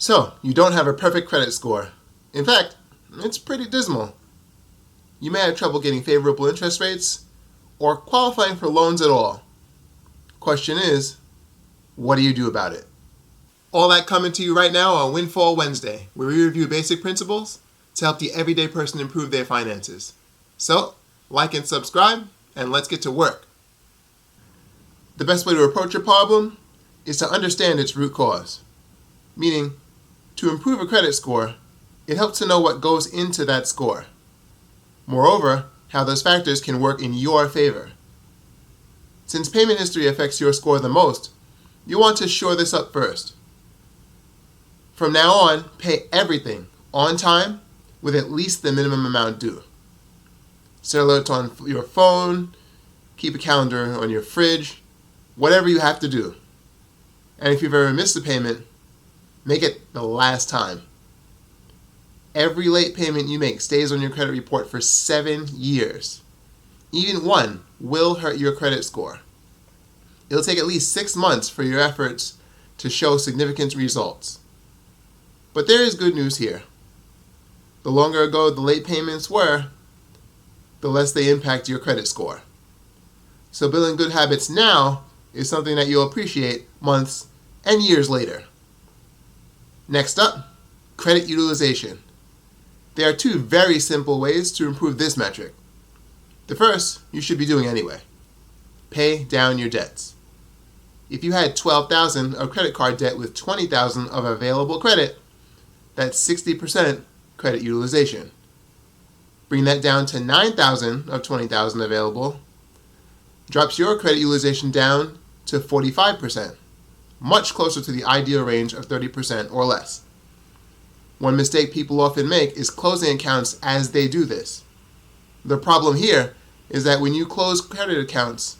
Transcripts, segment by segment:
So, you don't have a perfect credit score. In fact, it's pretty dismal. You may have trouble getting favorable interest rates or qualifying for loans at all. Question is, what do you do about it? All that coming to you right now on Windfall Wednesday, where we review basic principles to help the everyday person improve their finances. So, like and subscribe, and let's get to work. The best way to approach a problem is to understand its root cause. Meaning, to improve a credit score, it helps to know what goes into that score. Moreover, how those factors can work in your favor. Since payment history affects your score the most, you want to shore this up first. From now on, pay everything on time with at least the minimum amount due. Set alerts on your phone, keep a calendar on your fridge, whatever you have to do. And if you've ever missed a payment, make it the last time. Every late payment you make stays on your credit report for 7 years. Even one will hurt your credit score. It'll take at least 6 months for your efforts to show significant results. But there is good news here. The longer ago the late payments were, the less they impact your credit score. So building good habits now is something that you'll appreciate months and years later. Next up, credit utilization. There are 2 very simple ways to improve this metric. The first, you should be doing anyway. Pay down your debts. If you had $12,000 of credit card debt with $20,000 of available credit, that's 60% credit utilization. Bring that down to $9,000 of $20,000 available, drops your credit utilization down to 45%, much closer to the ideal range of 30% or less. One mistake people often make is closing accounts as they do this. The problem here is that when you close credit accounts,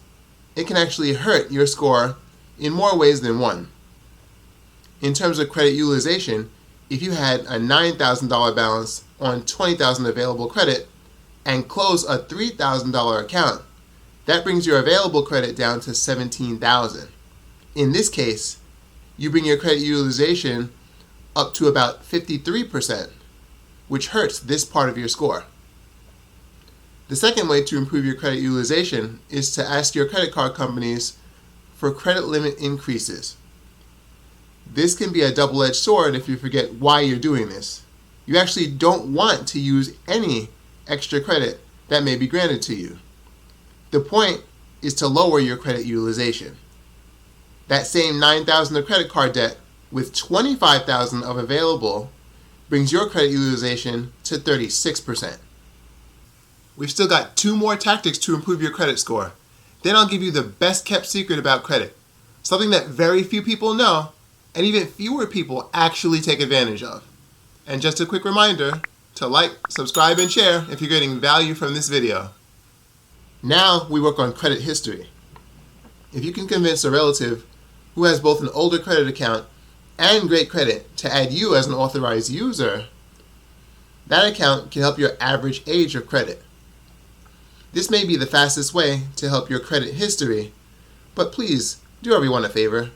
it can actually hurt your score in more ways than one. In terms of credit utilization, if you had a $9,000 balance on $20,000 available credit and close a $3,000 account, that brings your available credit down to $17,000. In this case, you bring your credit utilization up to about 53%, which hurts this part of your score. The second way to improve your credit utilization is to ask your credit card companies for credit limit increases. This can be a double-edged sword if you forget why you're doing this. You actually don't want to use any extra credit that may be granted to you. The point is to lower your credit utilization. That same $9,000 of credit card debt with $25,000 of available brings your credit utilization to 36%. We've still got 2 more tactics to improve your credit score. Then I'll give you the best kept secret about credit, something that very few people know and even fewer people actually take advantage of. And just a quick reminder to like, subscribe, and share if you're getting value from this video. Now we work on credit history. If you can convince a relative who has both an older credit account and great credit to add you as an authorized user, that account can help your average age of credit. This may be the fastest way to help your credit history, but please do everyone a favor.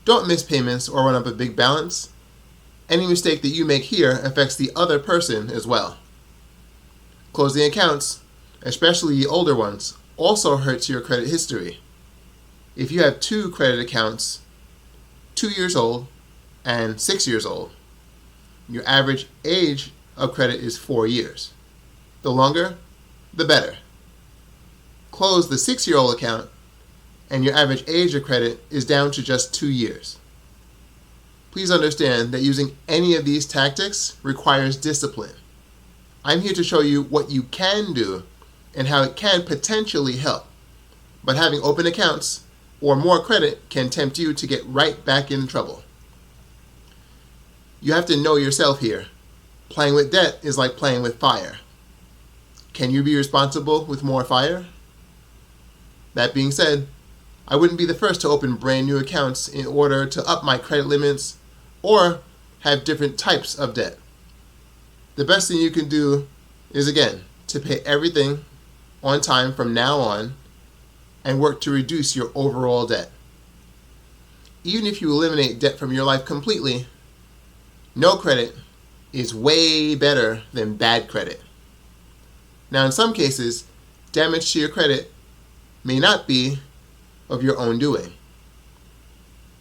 Don't miss payments or run up a big balance. Any mistake that you make here affects the other person as well. Closing accounts, especially the older ones, also hurts your credit history. If you have 2 credit accounts, 2 years old and 6 years old, your average age of credit is 4 years. The longer, the better. Close the 6-year-old account and your average age of credit is down to just 2 years. Please understand that using any of these tactics requires discipline. I'm here to show you what you can do and how it can potentially help. But having open accounts or more credit can tempt you to get right back in trouble. You have to know yourself here. Playing with debt is like playing with fire. Can you be responsible with more fire? That being said, I wouldn't be the first to open brand new accounts in order to up my credit limits or have different types of debt. The best thing you can do is, again, to pay everything on time from now on and work to reduce your overall debt. Even if you eliminate debt from your life completely, No credit is way better than bad credit. Now, in some cases, damage to your credit may not be of your own doing.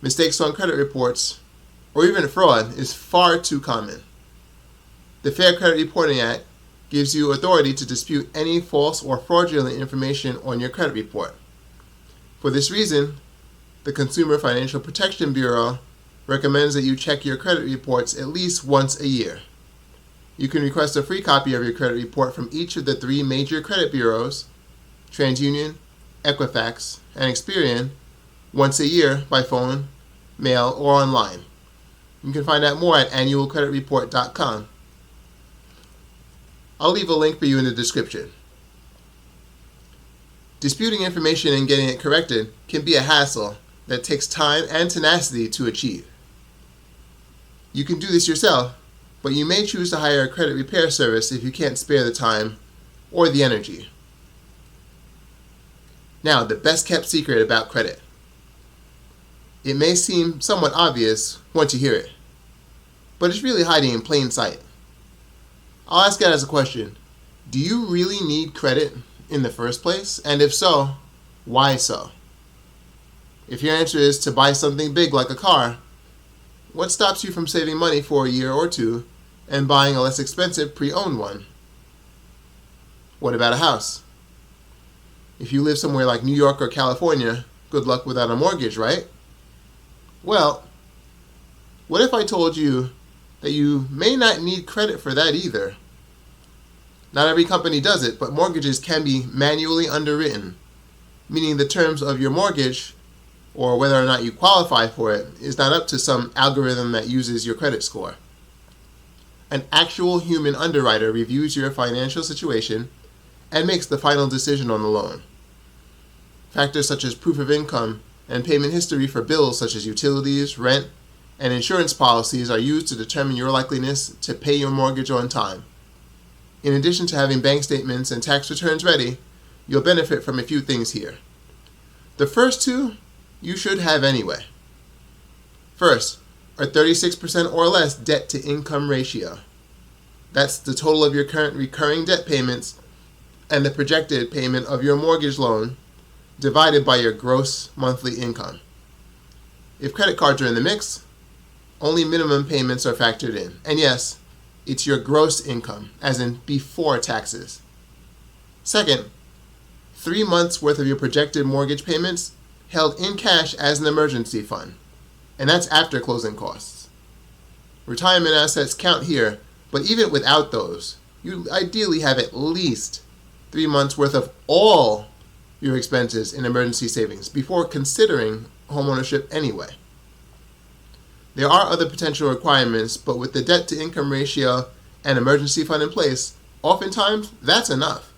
Mistakes on credit reports, or even fraud, is far too common. The Fair Credit Reporting Act gives you authority to dispute any false or fraudulent information on your credit report. For this reason, the Consumer Financial Protection Bureau recommends that you check your credit reports at least once a year. You can request a free copy of your credit report from each of the 3 major credit bureaus, TransUnion, Equifax, and Experian, once a year by phone, mail, or online. You can find out more at annualcreditreport.com. I'll leave a link for you in the description. Disputing information and getting it corrected can be a hassle that takes time and tenacity to achieve. You can do this yourself, but you may choose to hire a credit repair service if you can't spare the time or the energy. Now, the best kept secret about credit. It may seem somewhat obvious once you hear it, but it's really hiding in plain sight. I'll ask it as a question. Do you really need credit in the first place? And if so, why so? If your answer is to buy something big like a car, what stops you from saving money for a year or two and buying a less expensive pre-owned one? What about a house? If you live somewhere like New York or California, good luck without a mortgage, right? Well, what if I told you that you may not need credit for that either? Not every company does it, but mortgages can be manually underwritten, meaning the terms of your mortgage, or whether or not you qualify for it, is not up to some algorithm that uses your credit score. An actual human underwriter reviews your financial situation and makes the final decision on the loan. Factors such as proof of income and payment history for bills such as utilities, rent, and insurance policies are used to determine your likeliness to pay your mortgage on time. In addition to having bank statements and tax returns ready, you'll benefit from a few things here. The first 2 you should have anyway. First, a 36% or less debt to income ratio. That's the total of your current recurring debt payments and the projected payment of your mortgage loan divided by your gross monthly income. If credit cards are in the mix, only minimum payments are factored in. And yes, it's your gross income, as in before taxes. Second, 3 months worth of your projected mortgage payments held in cash as an emergency fund, and that's after closing costs. Retirement assets count here, but even without those, you ideally have at least 3 months worth of all your expenses in emergency savings before considering homeownership anyway. There are other potential requirements, but with the debt to income ratio and emergency fund in place, oftentimes that's enough.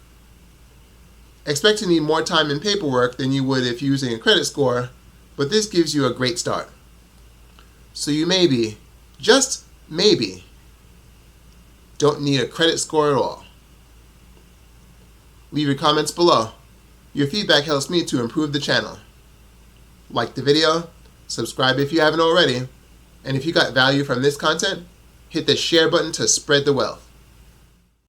Expect to need more time and paperwork than you would if using a credit score, but this gives you a great start. So you maybe, just maybe, don't need a credit score at all. Leave your comments below. Your feedback helps me to improve the channel. Like the video, subscribe if you haven't already, and if you got value from this content, hit the share button to spread the wealth.